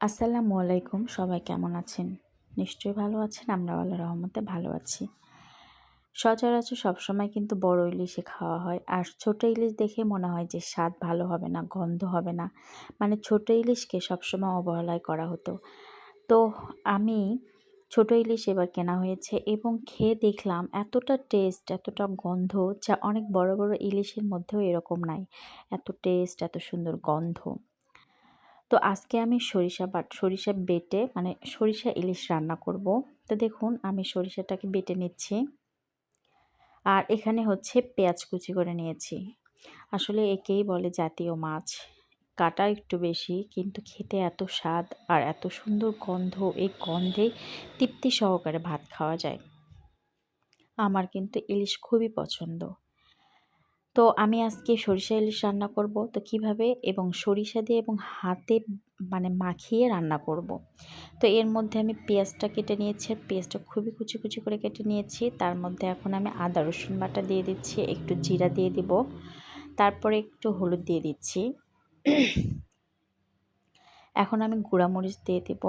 আসসালামু আলাইকুম। সবাই কেমন আছেন? নিশ্চয়ই ভালো আছেন। আমরা আল্লাহর রহমতে ভালো আছি। সচরাচর সবসময় কিন্তু বড় ইলিশই খাওয়া হয়। আর ছোট ইলিশ দেখে মনে হয় যে স্বাদ ভালো হবে না, গন্ধ হবে না। মানে ছোট ইলিশকে সবসময় অবহেলাই করা হতো। তো আমি ছোট ইলিশ এবার কেনা হয়েছে এবং খেয়ে দেখলাম এতটা টেস্ট, এতটা গন্ধ যা অনেক বড়, বড় ইলিশের মধ্যেও এরকম নাই। এত টেস্ট, এত সুন্দর গন্ধ। তো আজকে আমি সরিষা বেটে মানে সরিষা ইলিশ রান্না করব। তো দেখুন আমি সরিষাটাকে বেটে নিচ্ছি। আর এখানে হচ্ছে পেঁয়াজ কুচি করে নিয়েছি। আসলে একেই বলে জাতীয় মাছ। কাটা একটু বেশি কিন্তু খেতে এত স্বাদ আর এত সুন্দর গন্ধ, এই গন্ধেই তৃপ্তি সহকারে ভাত খাওয়া যায়। আমার কিন্তু ইলিশ খুবই পছন্দ। তো আমি আজকে সরিষা ইলিশ রান্না করব। তো কিভাবে এবং সরিষা দিয়ে এবং হাতে মানে মাখিয়ে রান্না করব। তো এর মধ্যে আমি পেঁয়াজটা কেটে নিয়েছি, আর পেঁয়াজটা খুবই কুচি কুচি করে কেটে নিয়েছি। তার মধ্যে এখন আমি আদা রসুন বাটা দিয়ে দিচ্ছি, একটু জিরা দিয়ে দিব, তারপরে একটু হলুদ দিয়ে দিচ্ছি। এখন আমি গুঁড়ামরিচ দিয়ে দিব,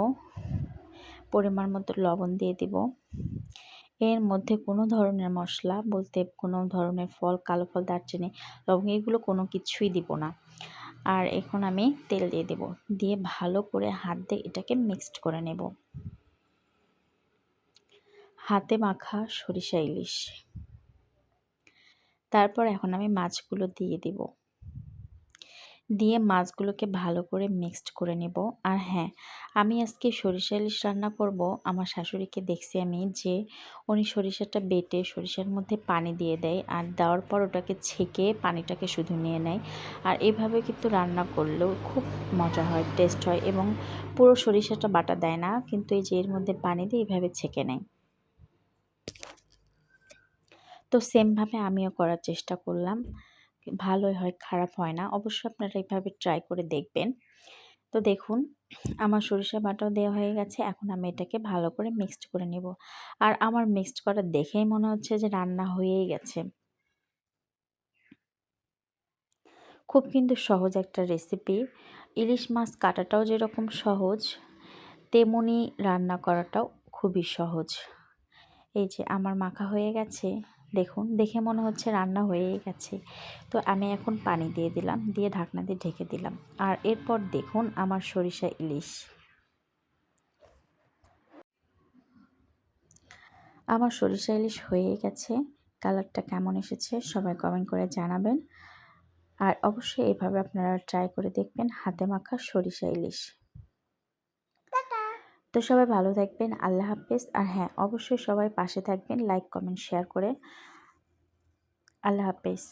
পরিমাণ মতো লবণ দিয়ে দিব। এর মধ্যে কোনো ধরনের মশলা বলতে কোনো ধরনের ফল, কালো ফল, দারচিনি, লবঙ্গ এগুলো কোনো কিছুই দিব না। আর এখন আমি তেল দিয়ে দেব, দিয়ে ভালো করে হাত দিয়ে এটাকে মিক্সড করে নেব। হাতে মাখা সরিষা ইলিশ। তারপর এখন আমি মাছগুলো দিয়ে দিব, দিয়ে মাছগুলোকে ভালো করে মিক্সড করে নেব। আর হ্যাঁ, আমি আজকে সরিষা ইলিশ রান্না করব। আমার শাশুড়িকে দেখছি আমি যে উনি সরিষাটা বেটে সরিষার মধ্যে পানি দিয়ে দেয়, আর দেওয়ার পর ওটাকে ছেঁকে পানিটাকে শুধু নিয়ে নেয়। আর এভাবে কিন্তু রান্না করলেও খুব মজা হয়, টেস্ট হয়, এবং পুরো সরিষাটা বাটা দেয় না, কিন্তু এই যে এর মধ্যে পানি দিয়ে এইভাবে ছেঁকে নেয়। তো সেমভাবে আমিও করার চেষ্টা করলাম। ভালোই হয়, খারাপ হয় না। অবশ্য আপনারা এইভাবে ট্রাই করে দেখবেন। তো দেখুন আমার সরিষা বাটাও দেওয়া হয়ে গেছে। এখন আমি এটাকে ভালো করে মিক্সড করে নেব। আর আমার মিক্সড করা দেখেই মনে হচ্ছে যে রান্না হয়েই গেছে। খুব কিন্তু সহজ একটা রেসিপি। ইলিশ মাছ কাটাটাও যেরকম সহজ, তেমনি রান্না করাটাও খুবই সহজ। এই যে আমার মাখা হয়ে গেছে, দেখুন দেখে মনে হচ্ছে রান্না হয়েই গেছে। তো আমি এখন পানি দিয়ে দিলাম, দিয়ে ঢাকনা দিয়ে ঢেকে দিলাম। আর এরপর দেখুন আমার সরিষা ইলিশ। আমার সরিষা ইলিশ হয়ে গেছে। কালারটা কেমন এসেছে সবাই কমেন্ট করে জানাবেন। আর অবশ্যই এভাবে আপনারা ট্রাই করে দেখবেন হাতে মাখা সরিষা ইলিশ। তো সবাই ভালো থাকবেন, আল্লাহ হাফেজ। আর হ্যাঁ, অবশ্যই সবাই পাশে থাকবেন, লাইক কমেন্ট শেয়ার করে। আল্লাহ হাফেজ।